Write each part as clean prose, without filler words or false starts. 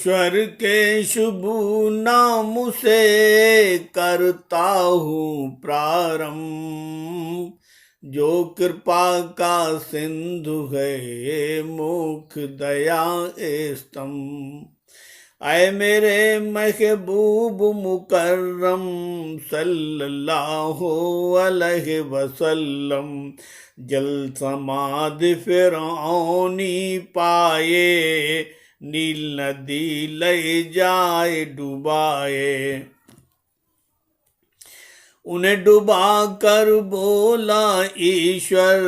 ईश्वर के शुभ नाम से करता हूँ प्रारंभ। जो कृपा का सिंधु है मुख दया स्तंभ। आए मेरे महबूब मुकर्रम सल्लल्लाहु अलैहि वसल्लम। जल समाधि फिरौनी पाए, नील नदी ले जाए डुबाए। उन्हें डुबा कर बोला ईश्वर,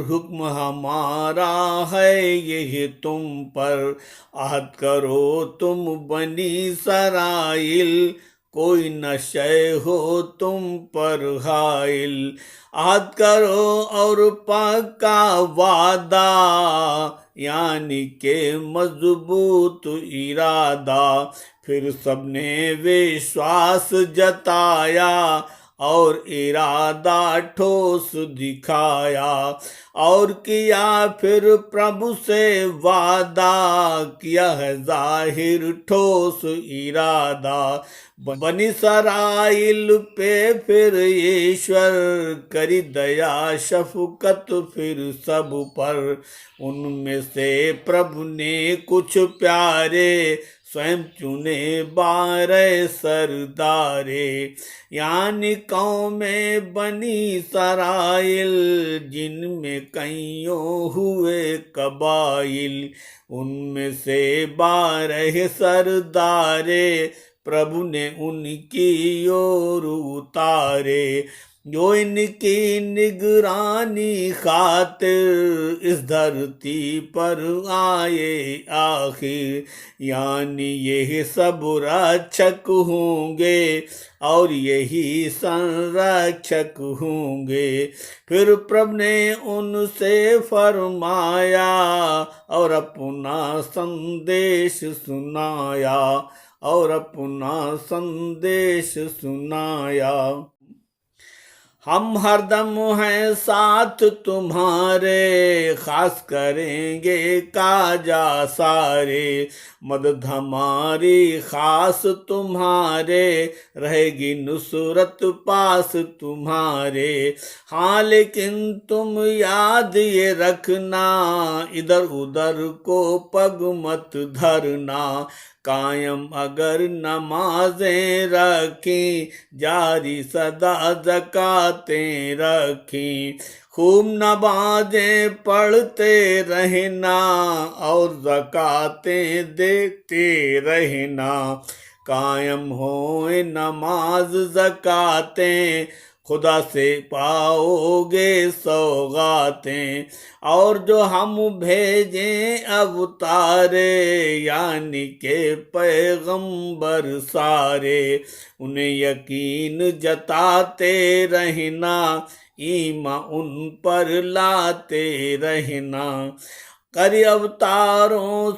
हुक्म हमारा है यही तुम पर। आहत करो तुम बनी सराइल, कोई न शय हो तुम पर हाइल। आहत करो और पक्का वादा, यानी के मजबूत इरादा। फिर सबने विश्वास जताया और इरादा ठोस दिखाया। और किया फिर प्रभु से वादा, किया है जाहिर ठोस इरादा। बनी सराइल पे फिर ईश्वर, करी दया शफकत फिर सब पर। उनमें से प्रभु ने कुछ प्यारे, स्वयं चुने 12 सरदारे। यानी कौमें बनी सराइल, जिनमें कईयों हुए कबाइल। उनमें से 12 सरदारे, प्रभु ने उनकी ओर उतारे। जो इनकी निगरानी खातिर इस धरती पर आए आखिर। यानी यही सब रक्षक होंगे और यही संरक्षक होंगे। फिर प्रभु ने उनसे फरमाया और अपना संदेश सुनाया, और अपना संदेश सुनाया। हम हरदम हैं साथ तुम्हारे, खास करेंगे काजा सारे। मदद हमारी खास तुम्हारे, रहेगी नुसरत पास तुम्हारे। हाँ लेकिन तुम याद ये रखना, इधर उधर को पग मत धरना। कायम अगर नमाजें रखी, जारी सदा ज़कातें रखी। खूब नमाजें पढ़ते रहना और ज़कातें देते रहना। कायम होए नमाज ज़कातें, खुदा से पाओगे सौगातें। और जो हम भेजें अवतारे, यानी के पैगंबर सारे। उन्हें यकीन जताते रहना, ईमान उन पर लाते रहना। कर अवतारों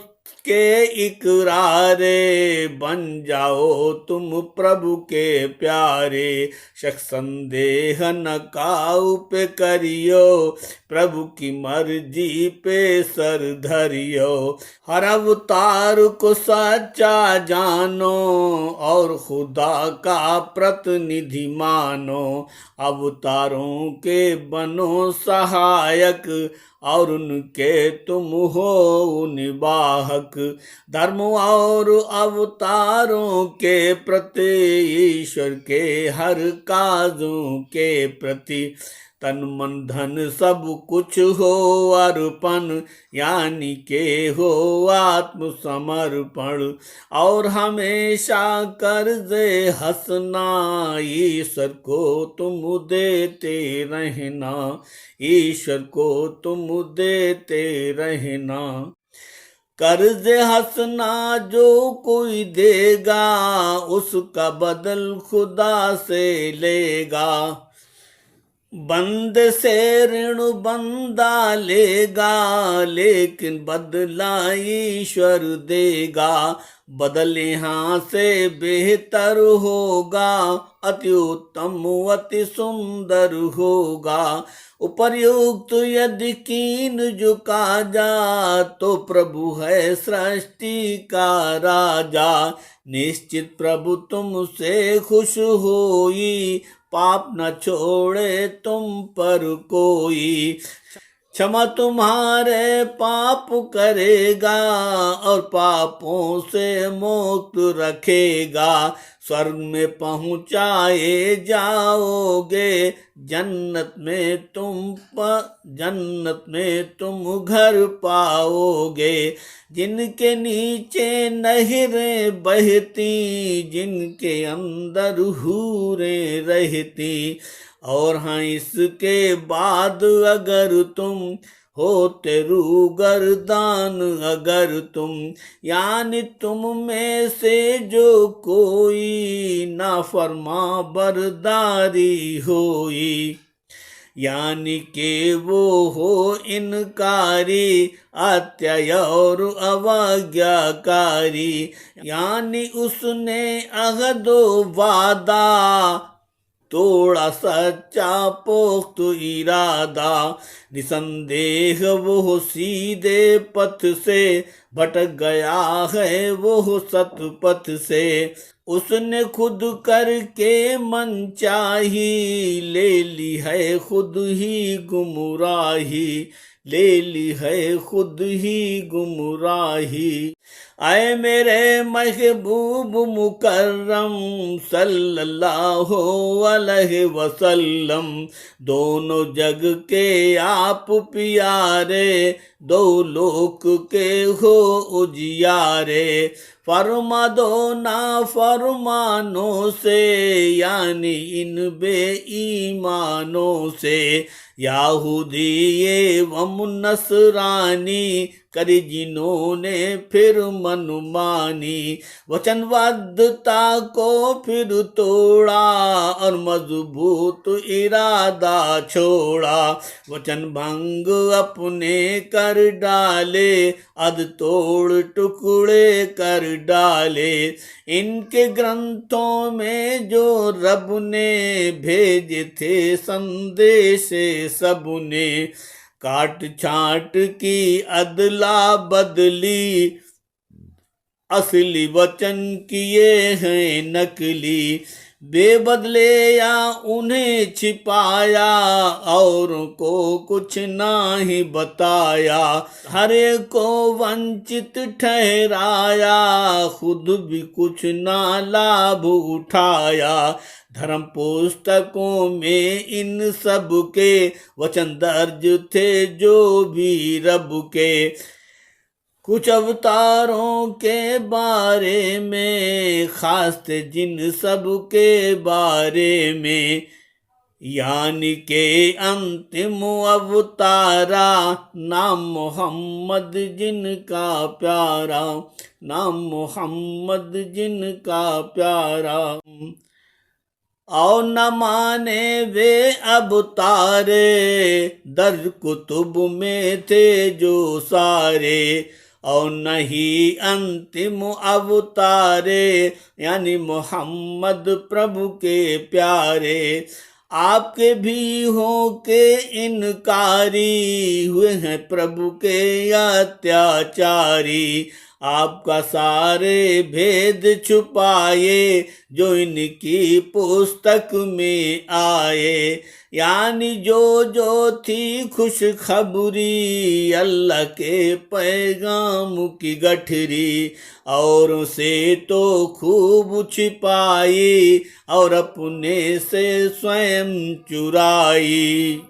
के इकरारे, बन जाओ तुम प्रभु के प्यारे। शक संदेह न काऊ पे करियो, प्रभु की मर्जी पे सर धरियो। हर अवतार को सच्चा जानो और खुदा का प्रतिनिधि मानो। अवतारों के बनो सहायक और उनके तुम हो निवाहक। धर्म और अवतारों के प्रति, ईश्वर के हर काजों के प्रति। तन मन धन सब कुछ हो अर्पण, यानी के हो आत्मसमर्पण। और हमेशा कर्जे हंसना, ईश्वर को तुम देते रहना। ईश्वर को तुम देते रहना। कर्ज हंसना जो कोई देगा, उसका बदल खुदा से लेगा। बंद से ऋण बंदा लेगा, लेकिन बदला ईश्वर देगा। बदल यहाँ से बेहतर होगा, अति उत्तम अति सुंदर होगा। उपर्युक्त यदि कीन झुका जा, तो प्रभु है सृष्टि का राजा। निश्चित प्रभु तुमसे खुश होई, पाप न छोड़े तुम पर कोई। क्षमा तुम्हारे पाप करेगा और पापों से मुक्त रखेगा। स्वर्ग में पहुँचाए जाओगे, जन्नत में तुम घर पाओगे। जिनके नीचे नहरें बहती, जिनके अंदर हूरें रहती। और हाँ, इसके बाद अगर तुम होते रूगरदान, अगर तुम यानी तुम में से जो कोई नाफरमा बरदारी होई, यानी के वो हो इनकारी, अत्यय और अवज्ञाकारी। यानी उसने अहदो वादा, तोड़ा सच्चा पोक्त इरादा। निसंदेह वो सीधे पथ से भटक गया है वो सतपथ से। उसने खुद करके मनचाही, ले ली है खुद ही गुमराही, ले ली है खुद ही गुमराही। आए मेरे महबूब मुकर्रम सल्लल्लाहु अलैहि वसल्लम, दोनों जग के आप प्यारे, दो लोक के हो उजियारे। फरमा दो ना फरमानों से, यानी इन बेईमानों से। याहूदी एवं नसरानी, करी जिन्होंने फिर मनमानी। वचनबद्धता को फिर तोड़ा और मजबूत इरादा छोड़ा। वचन भंग अपने कर डाले, अध तोड़ टुकड़े कर डाले। इनके ग्रंथों में जो रब ने भेजे थे संदेश सबने, काट छाट की अदला बदली, असली वचन किए हैं नकली। बेबदले या उन्हें छिपाया, औरों को कुछ ना ही बताया। हर एक को वंचित ठहराया, खुद भी कुछ ना लाभ उठाया। धर्म पुस्तकों में इन सब के वचन दर्ज थे जो भी रब के। कुछ अवतारों के बारे में, खास थे जिन सब के बारे में, यानी के अंतिम अवतारा, नाम मोहम्मद जिनका प्यारा, नाम मोहम्मद जिनका प्यारा। और न माने वे अब तारे, दर्ज कुतुब में थे जो सारे। और नहीं अंतिम अवतारे, यानी मोहम्मद प्रभु के प्यारे। आपके भी हो के इनकारी, हुए हैं प्रभु के अत्याचारी। आपका सारे भेद छुपाए, जो इनकी पुस्तक में आए। यानी जो जो थी खुशखबरी, अल्लाह के पैगाम की गठरी। और से तो खूब छिपाई, और अपने से स्वयं चुराई।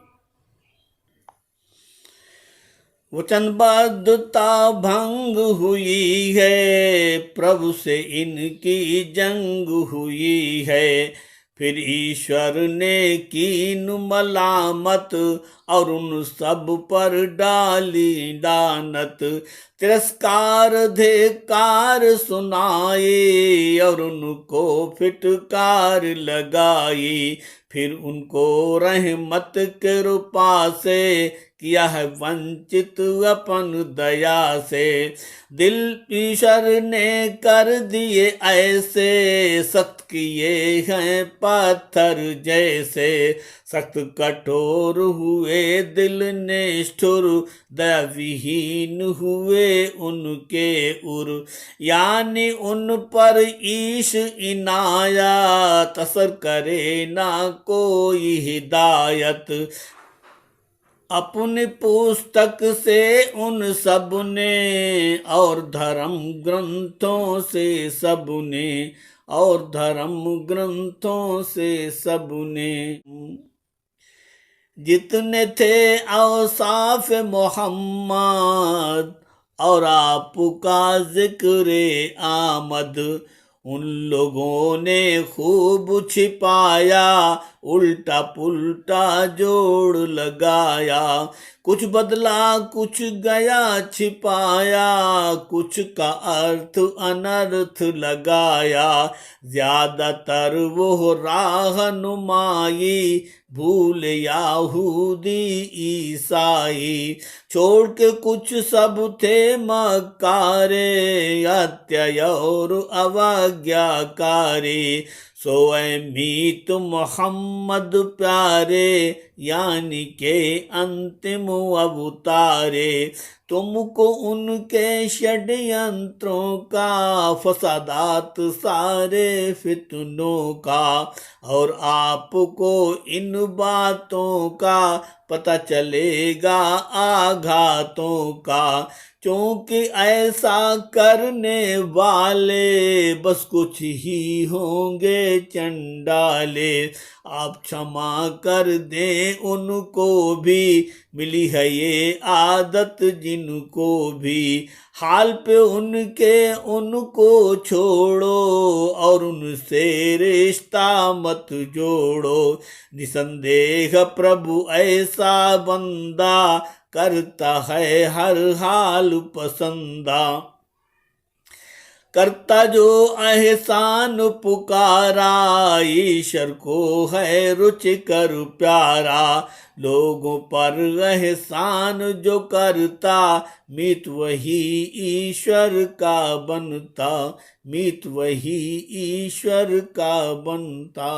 वचनबद्धता भंग हुई है, प्रभु से इनकी जंग हुई है। फिर ईश्वर ने कीन मलामत, और उन सब पर डाली दानत। तिरस्कार धिक्कार सुनाए और उनको फिटकार लगाई। फिर उनको रहमत कृपा से किया है वंचित अपन दया से। दिल ईश्वर ने कर दिए ऐसे, सख्त किए हैं पत्थर जैसे। सख्त कठोर हुए दिल निष्ठुर, दया विहीन हुए उनके उर। यानी उन पर ईश इनायत, असर करे ना कोई हिदायत। अपनी पुस्तक से उन सब ने और धर्म ग्रंथों से सब ने, और धर्म ग्रंथों से सब ने। जितने थे औसाफ मोहम्मद और आपका जिक्र आमद, उन लोगों ने खूब छिपाया, उल्टा पुल्टा जोड़ लगाया। कुछ बदला कुछ गया छिपाया, कुछ का अर्थ अनर्थ लगाया। ज्यादातर वो राहनुमाई भूल याहूदी ईसाई, छोड़ के कुछ सब थे मक्कारे, अत्यय और अवज्ञाकारी। सोए मीत मोहम्मद प्यारे, यानी के अंतिम अवतारे। तुमको उनके षड्यंत्रों का, फसादात सारे फितनों का, और आपको इन बातों का पता चलेगा आघातों का। क्योंकि ऐसा करने वाले बस कुछ ही होंगे चंडाले। आप क्षमा कर दें उनको भी, मिली है ये आदत जिनको भी। हाल पे उनके उनको छोड़ो, और उनसे रिश्ता मत जोड़ो। निसंदेह प्रभु ऐसा बंदा, करता है हर हाल पसंदा। करता जो एहसान पुकारा, ईश्वर को है रुचिकर प्यारा। लोगों पर एहसान जो करता, मीत वही ईश्वर का बनता, मीत वही ईश्वर का बनता।